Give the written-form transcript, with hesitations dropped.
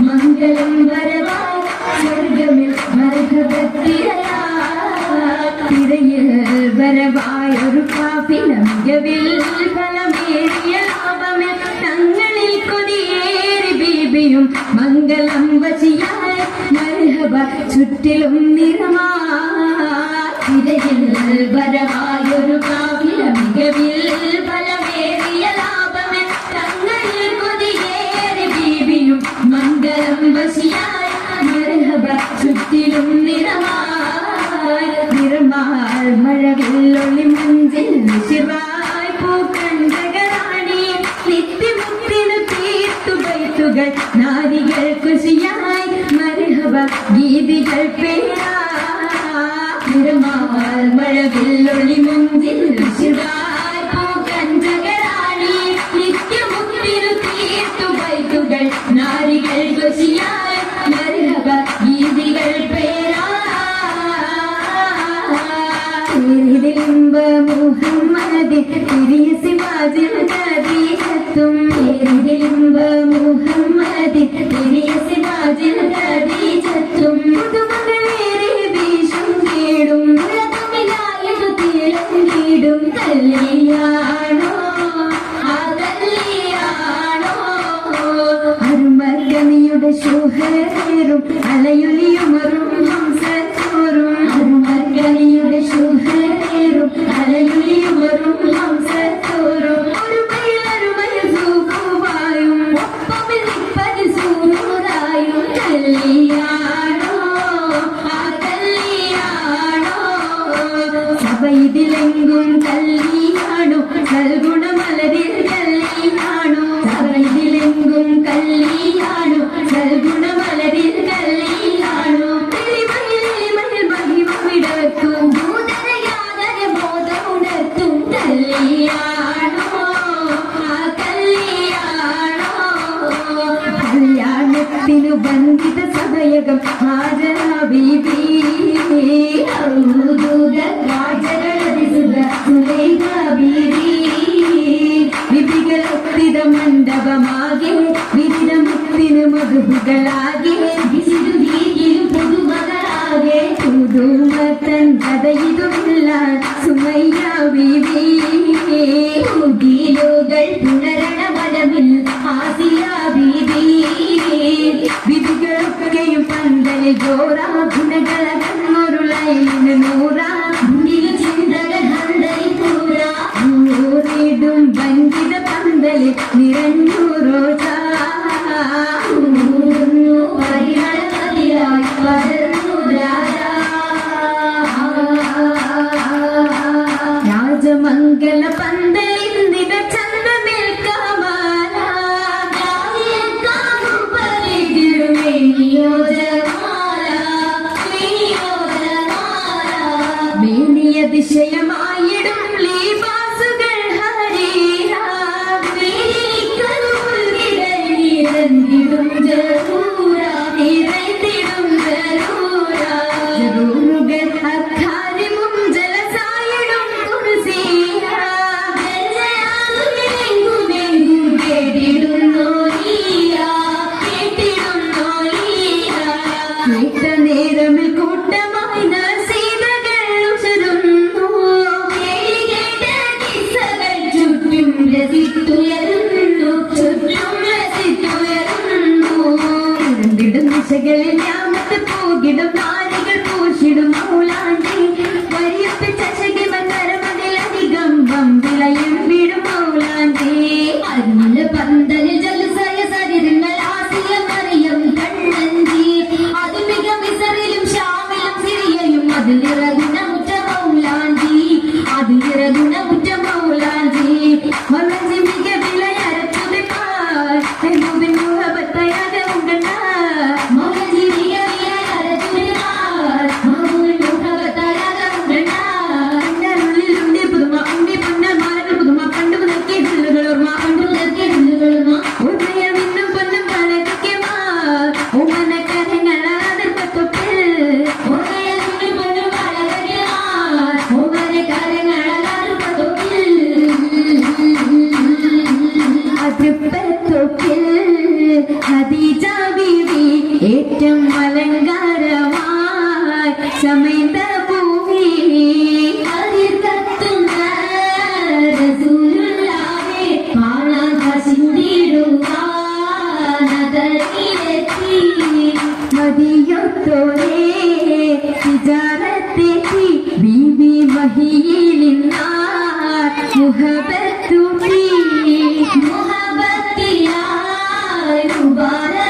മംഗളം വരവായി സ്വർഗമിൽ തിരയിൽ വരവായൊരു കാപ്പിലമ്യവിൽ ഫലമേറിയ ലാഭമേ തങ്ങളിൽ കൊതിയേറി ബീബിയും മംഗളം വശിയായി മർഹബ ചുറ്റിലും നിറമാ തിരയിൽ വരവായൊരു കാപ്പിലമ്യവിൽ ഫലമേറിയ ലാഭമേ തങ്ങളിൽ കൊതിയേറി ബീബിയും മംഗളം വശിയായി മർഹബ ചുറ്റിലും നിറമാൽ മഴവില്ലൊളി മഞ്ചിൽ ശിവായ് പൂക്കണ്ടകരാണി നിത്യമുക്തിനു തീർത്തു ബൈത്തുകൾ നാരികൾ കുശിയായി മർഹബ ഗീതികൾ പേരാ നിറമാൽ മഴവില്ലൊളി മഞ്ചിൽ ശിവായ് പൂക്കണ്ടകരാണി നിത്യമുക്തിനു തീർത്തു ബൈത്തുകൾ നാരികൾ കുശിയായി മർഹബ ഗീതികൾ പേരാ മുഹമ്മദ് തിരിയ സിവാജിൽ കദീജത്തും മുഹമ്മദ് തിരിയ സിവാജിൽ കദീജത്തും പുതുമകളേറെ വീശും കേടും ഉലകമിലായതു തിളങ്ങിടും കല്യാണോ ആ കല്യാണോ അരുമർഗനിയുടെ ശുഹരേറും അലയൊലിയുമറും ഹംസത്തോറും അരുമർഗനിയുടെ ശുഹരേറും അലയൊലിയുമറും ഹംസത്തോറും ഒരുമയിൽ സൂക്കുവായും ഒപ്പമിൽ നിപ്പതി സൂറായും കല്യാണോ ആ കല്യാണോ സഭയിതിലെങ്കും കല്യാണോ സൽഗുണമലരിൽ കല്യാണോ സഭയിതിലെങ്കും കല്യാണോ സൽഗുണമലരിൽ കല്യാണോ മഹിമവിടർത്തും ഭൂതരയാതര ബോധമുണർത്തും കല്യാണോ ആ കല്യാണോ കല്യാണത്തിനു ബന്ധിത സഭയകം ഹാജരാ ബീബി വിധികളൊത്തിത മണ്ഡപമാകെ വിധിതമുക്തിന് മധുകളാകെ വിശുദ്ധീകിലും പുതുമകളാകെ പുതുമത്തൻ കഥയിതുമില്ല സുമയ്യ ബീബി ഉദീലുകൾ പുനരണമലമിൽ ആസിയ ബീബി വിധികളൊക്കെയും പന്തലിൽ ജോറാ ഗുണകള കണ്ണൊരുളയിന് നൂറാ ചിന്തകൾ ഹന്തരി പൂരാ ൂറിടും വഞ്ചിത പന്തലിൽ നിറഞ്ഞു റോജാ പരിമളമതിയായി പരന്നു രാജമംഗല പന്തലിൽ നിറ ചന്ദ്രമേൽക്കാമാല മേനിയ ദിശയമായിടും ലീബാസുകൾ ഹരീരാ നിറഞ്ഞിടും ജറൂരാ നിറഞ്ഞിടും ജറൂരാ ജറൂറുകൾ അക്കാരിമും ജലസായിടും കുർസിയാ ജലയാകുമെങ്കുമെങ്കും കേട്ടിടുന്നോലിയാ കേട്ടിടുന്നോലിയാ കേട്ട നേരമിൽ കൂട്ടമായി നസീതകൾ ഉശരുന്നു കേട്ട കിസ്സകൾ ചുറ്റും രസിത്തുയരുന്നു ചുറ്റും രസിത്തുയരുന്നു ഇരണ്ടിടും ദിശകളിൽ ഞാമത്ത് പോകിടും നാരികൾ പൂശിടും മൗലാണ്ടി വരിയപ്പിച്ച ശകിമൻ കരമതിലധികം വമ്പിളയും വീടും മൗലാണ്ടി അരുമല പന്തലിൽ ജലസയ സരിതങ്ങൾ ആസിയ മറിയം കണ്ണഞ്ചി അതുമിക മിസറിലും ഷാമിലും സിറിയയും അതിലിറങ്ങുന്ന മുറ്റ മൗലാണ്ടി അതിലിറങ്ങുന്ന മുറ്റ മൗലാണ്ടി മലഞ്ചി മിക വിലയരച്ചുതിപ്പാൽ എന്നുവിൻ മുഹബത്തയാക ഉണ്ടണ്ട മൗലഞ്ചി മിക വിലയരച്ചുതിപ്പാൽ മൗലിൻ മുഹബത്തയാക ഉണ്ടണ്ട ഉള്ളിലുണ്ടി പുതുമ ഉണ്ടി പുന്ന മാരകൾ പുതുമ പണ്ട് മുതൽക്കേ ഹുല്ലുകൾ ഓർമ്മ പണ്ട് മുതൽക്കേ ഹുല്ലുകൾ ഓർമ്മയ മിന്നും പൊന്നും പലകയ്ക്കുമാ ഉമ്മന കരങ്ങളാതിർ പത്തൊപ്പിൽ ഓർമ്മയ മിന്നും പൊന്നും പലകയ്ക്കുമാ ഉമ്മന കരങ്ങളാതിർ പത്തൊപ്പിൽ മുഹബത്തൂട്ടി മുഹബത്തിലായി മുബാരക്